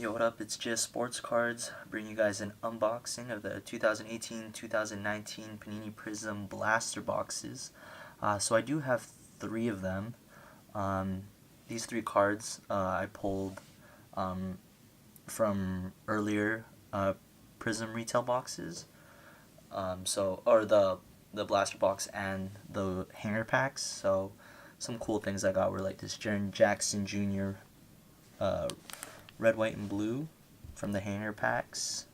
Yo, what up? It's GS Sports Cards, bringing you guys an unboxing of the 2018-2019 Panini Prizm blaster boxes. So I do have 3 of them. These 3 cards I pulled from earlier Prizm retail boxes. Or the blaster box and the hanger packs. So some cool things I got were like this Jaren Jackson Jr. Red, white, and blue from the hanger packs.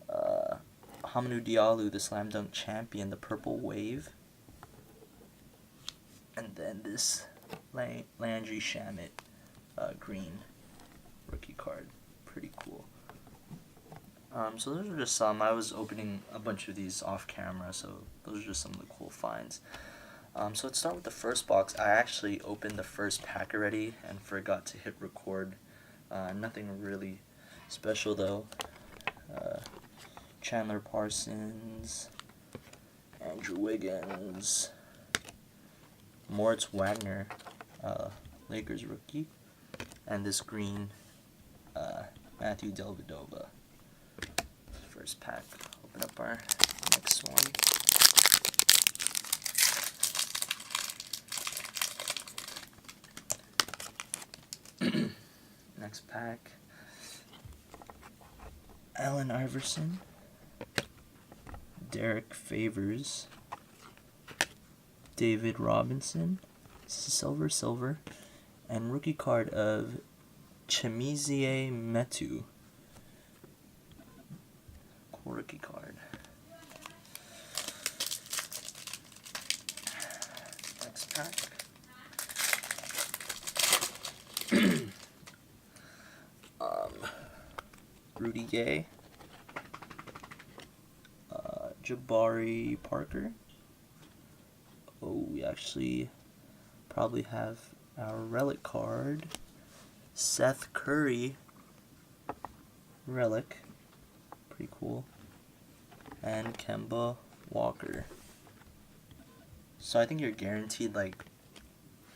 Hamidou Diallo, the slam dunk champion, the purple wave. And then this Landry Shamet green rookie card. Pretty cool. So those are just some. I was opening a bunch of these off camera, so those are just some of the cool finds. So let's start with the first box. I actually opened the first pack already and forgot to hit record. Nothing really special though. Chandler Parsons, Andrew Wiggins, Moritz Wagner, Lakers rookie, and this green Matthew Dellavedova. First pack. Open up our next one. Next pack. Allen Iverson, Derek Favors, David Robinson, silver, and rookie card of Chimezie Metu. Cool rookie card. Next pack. Rudy Gay, Jabari Parker. Oh, we actually probably have our relic card. Seth Curry relic. Pretty cool. And Kemba Walker. So I think you're guaranteed like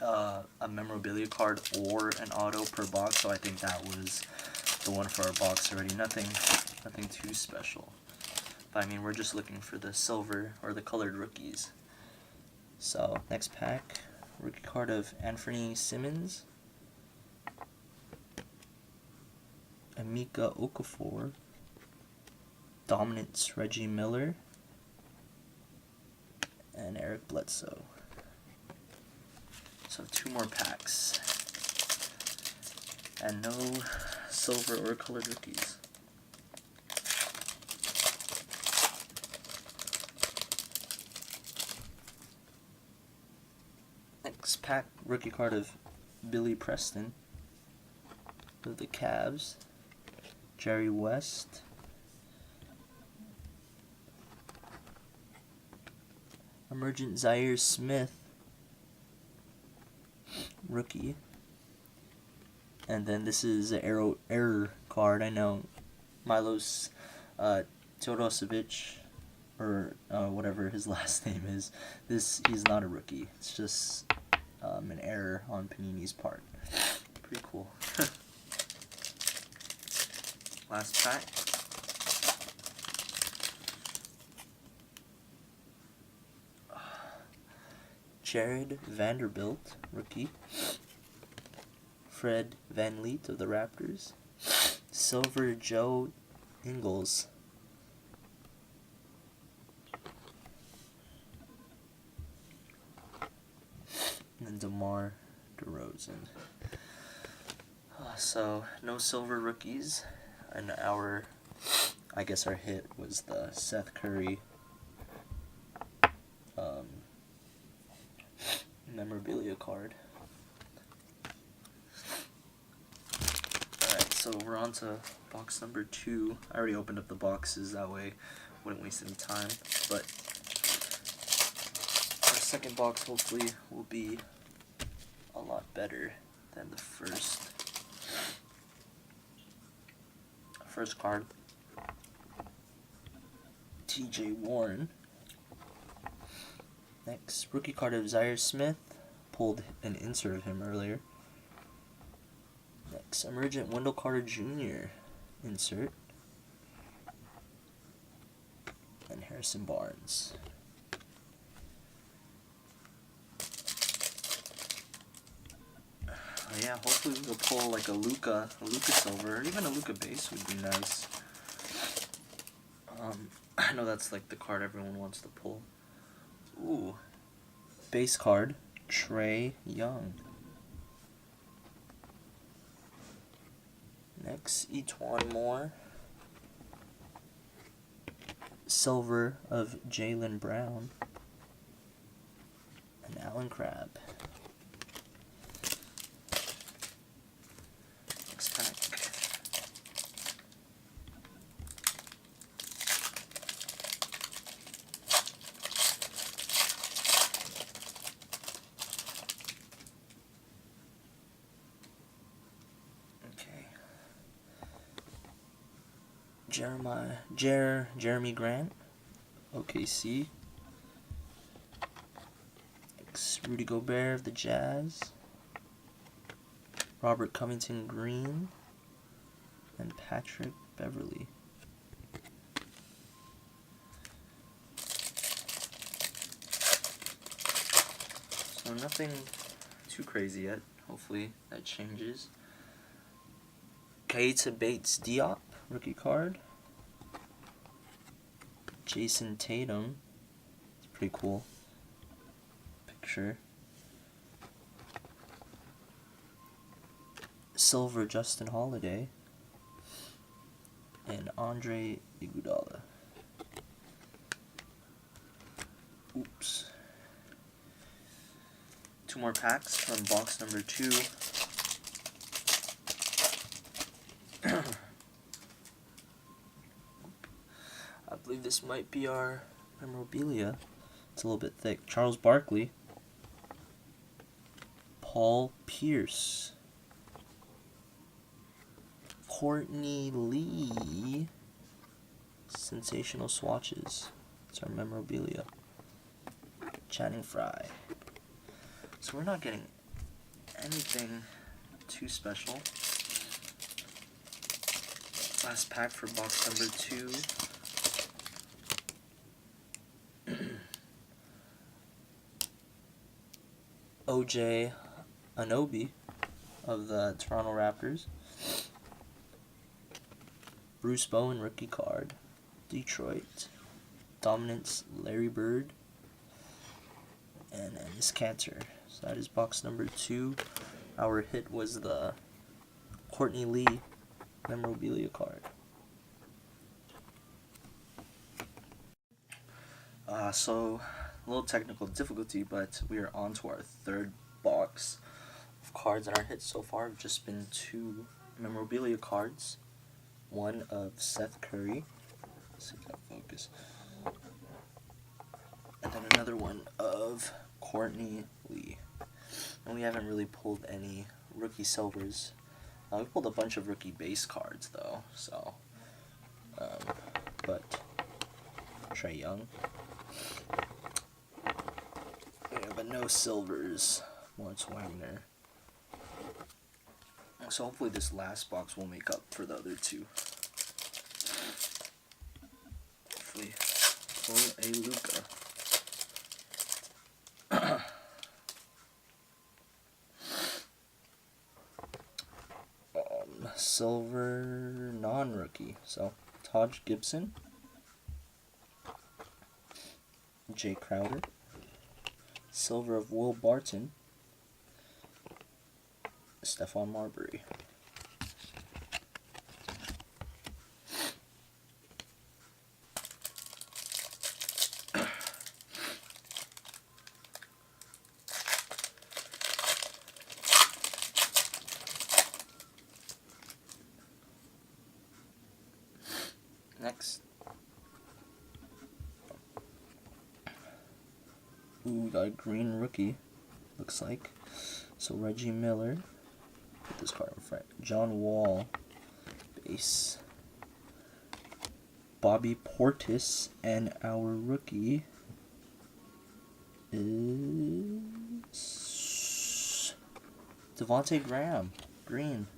a memorabilia card or an auto per box, so I think that was the one for our box already. Nothing too special. But I mean, we're just looking for the silver or the colored rookies. So next pack, rookie card of Anthony Simmons, Emeka Okafor, Dominance Reggie Miller, and Eric Bledsoe. So 2 more packs. And no silver or colored rookies. Next pack, rookie card of Billy Preston of the Cavs, Jerry West, Emergent Zaire Smith rookie. And then this is an error card. I know Milos Teodosic, or whatever his last name is. He's not a rookie. It's just an error on Panini's part. Pretty cool. Last pack. Jared Vanderbilt, rookie. Fred VanVleet of the Raptors. Silver Joe Ingles. And then DeMar DeRozan. So no silver rookies, and our hit was the Seth Curry memorabilia card. Alright, so we're on to box number 2. I already opened up the boxes, that way wouldn't waste any time. But our second box hopefully will be a lot better than the first. First card, TJ Warren. Next, rookie card of Zaire Smith. Pulled an insert of him earlier. Next, Nice. Emergent Wendell Carter Jr. insert. And Harrison Barnes. Yeah, hopefully we can pull like a Luka silver, or even a Luka base would be nice. I know that's like the card everyone wants to pull. Ooh. Base card, Trae Young. Next, Etwan Moore. Silver of Jaylen Brown. And Alan Crabb. Next pack. Jeremy Grant, OKC. Rudy Gobert of the Jazz. Robert Covington Green. And Patrick Beverly. So nothing too crazy yet. Hopefully that changes. Keita Bates Diop, rookie card. Jason Tatum. It's pretty cool picture. Silver Justin Holiday. And Andre Iguodala. Oops. 2 more packs from box number 2. I believe this might be our memorabilia. It's a little bit thick. Charles Barkley. Paul Pierce. Courtney Lee. Sensational swatches. It's our memorabilia. Channing Frye. So we're not getting anything too special. Last pack for box number 2. OJ Anunoby of the Toronto Raptors. Bruce Bowen rookie card. Detroit. Dominance Larry Bird. And Enes Kanter. So that is box number 2. Our hit was the Courtney Lee memorabilia card. So a little technical difficulty, but we are on to our 3rd box of cards, and our hits so far have just been 2 memorabilia cards. One of Seth Curry. Let's see if that focus. And then another one of Courtney Lee. And we haven't really pulled any rookie silvers. We pulled a bunch of rookie base cards though, so but Trae Young. Yeah, but no silvers. Lawrence Wagner. So hopefully this last box will make up for the other 2. Hopefully pull a Luka. Silver non-rookie. So Taj Gibson. Jay Crowder. Silver of Will Barton. Stephon Marbury. Next. Ooh, we got a green rookie, looks like. So Reggie Miller. Put this card in front. John Wall. Base. Bobby Portis. And our rookie is Devontae Graham. Green.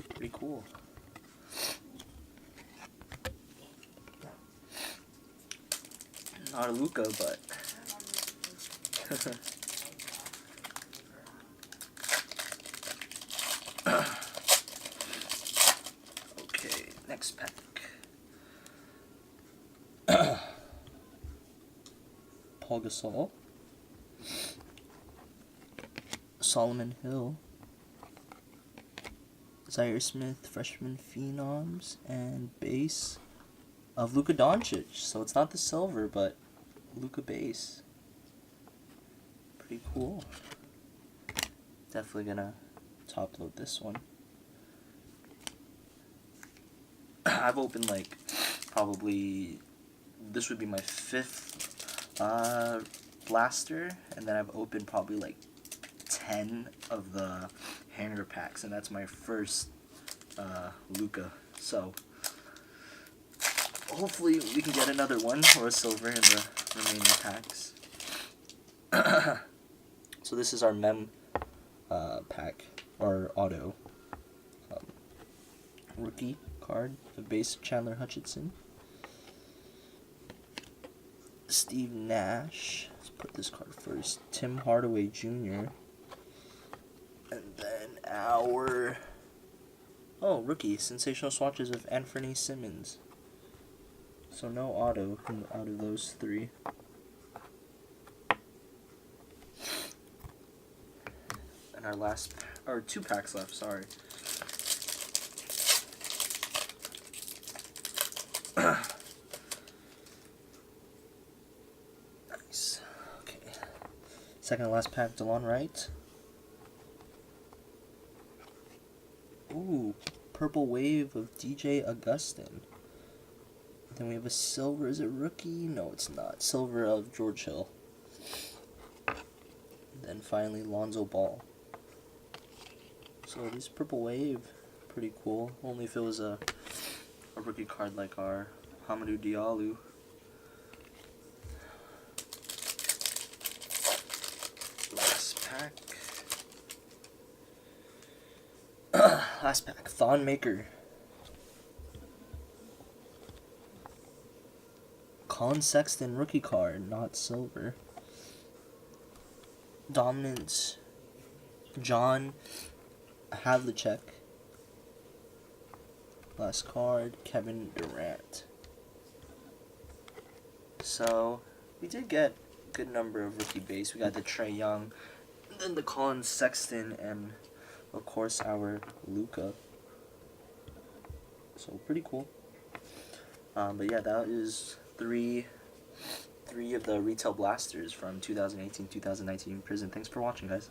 Pretty cool. Not a Luka, but okay, next pack. Paul Gasol, Solomon Hill, Zaire Smith, freshman phenoms, and base of Luka Doncic. So it's not the silver, but Luka base. Pretty cool. Definitely gonna top load this one. I've opened like probably, this would be my 5th blaster, and then I've opened probably like 10 of the hanger packs, and that's my first Luka. So hopefully we can get another one or a silver in the remaining packs. So this is our mem pack, or auto rookie card, the base Chandler Hutchinson, Steve Nash. Let's put this card first. Tim Hardaway Jr. And then our rookie sensational swatches of Anthony Simmons. So no auto out of those 3. And our last, or 2 packs left, sorry. Nice. Okay. Second to last pack, DeLon Wright. Ooh, purple wave of DJ Augustin. Then we have a silver. Is it rookie? No, it's not. Silver of George Hill. Then finally, Lonzo Ball. So this purple wave, pretty cool. Only if it was a rookie card like our Hamidou Diallo. Last pack. Last pack. Thon Maker. Colin Sexton rookie card, not silver. Dominance. John Havlicek. Last card, Kevin Durant. So we did get a good number of rookie base. We got the Trae Young, and then the Colin Sexton, and of course our Luka. So pretty cool. But yeah, that is three of the retail blasters from 2018-2019 Prizm. Thanks for watching, guys.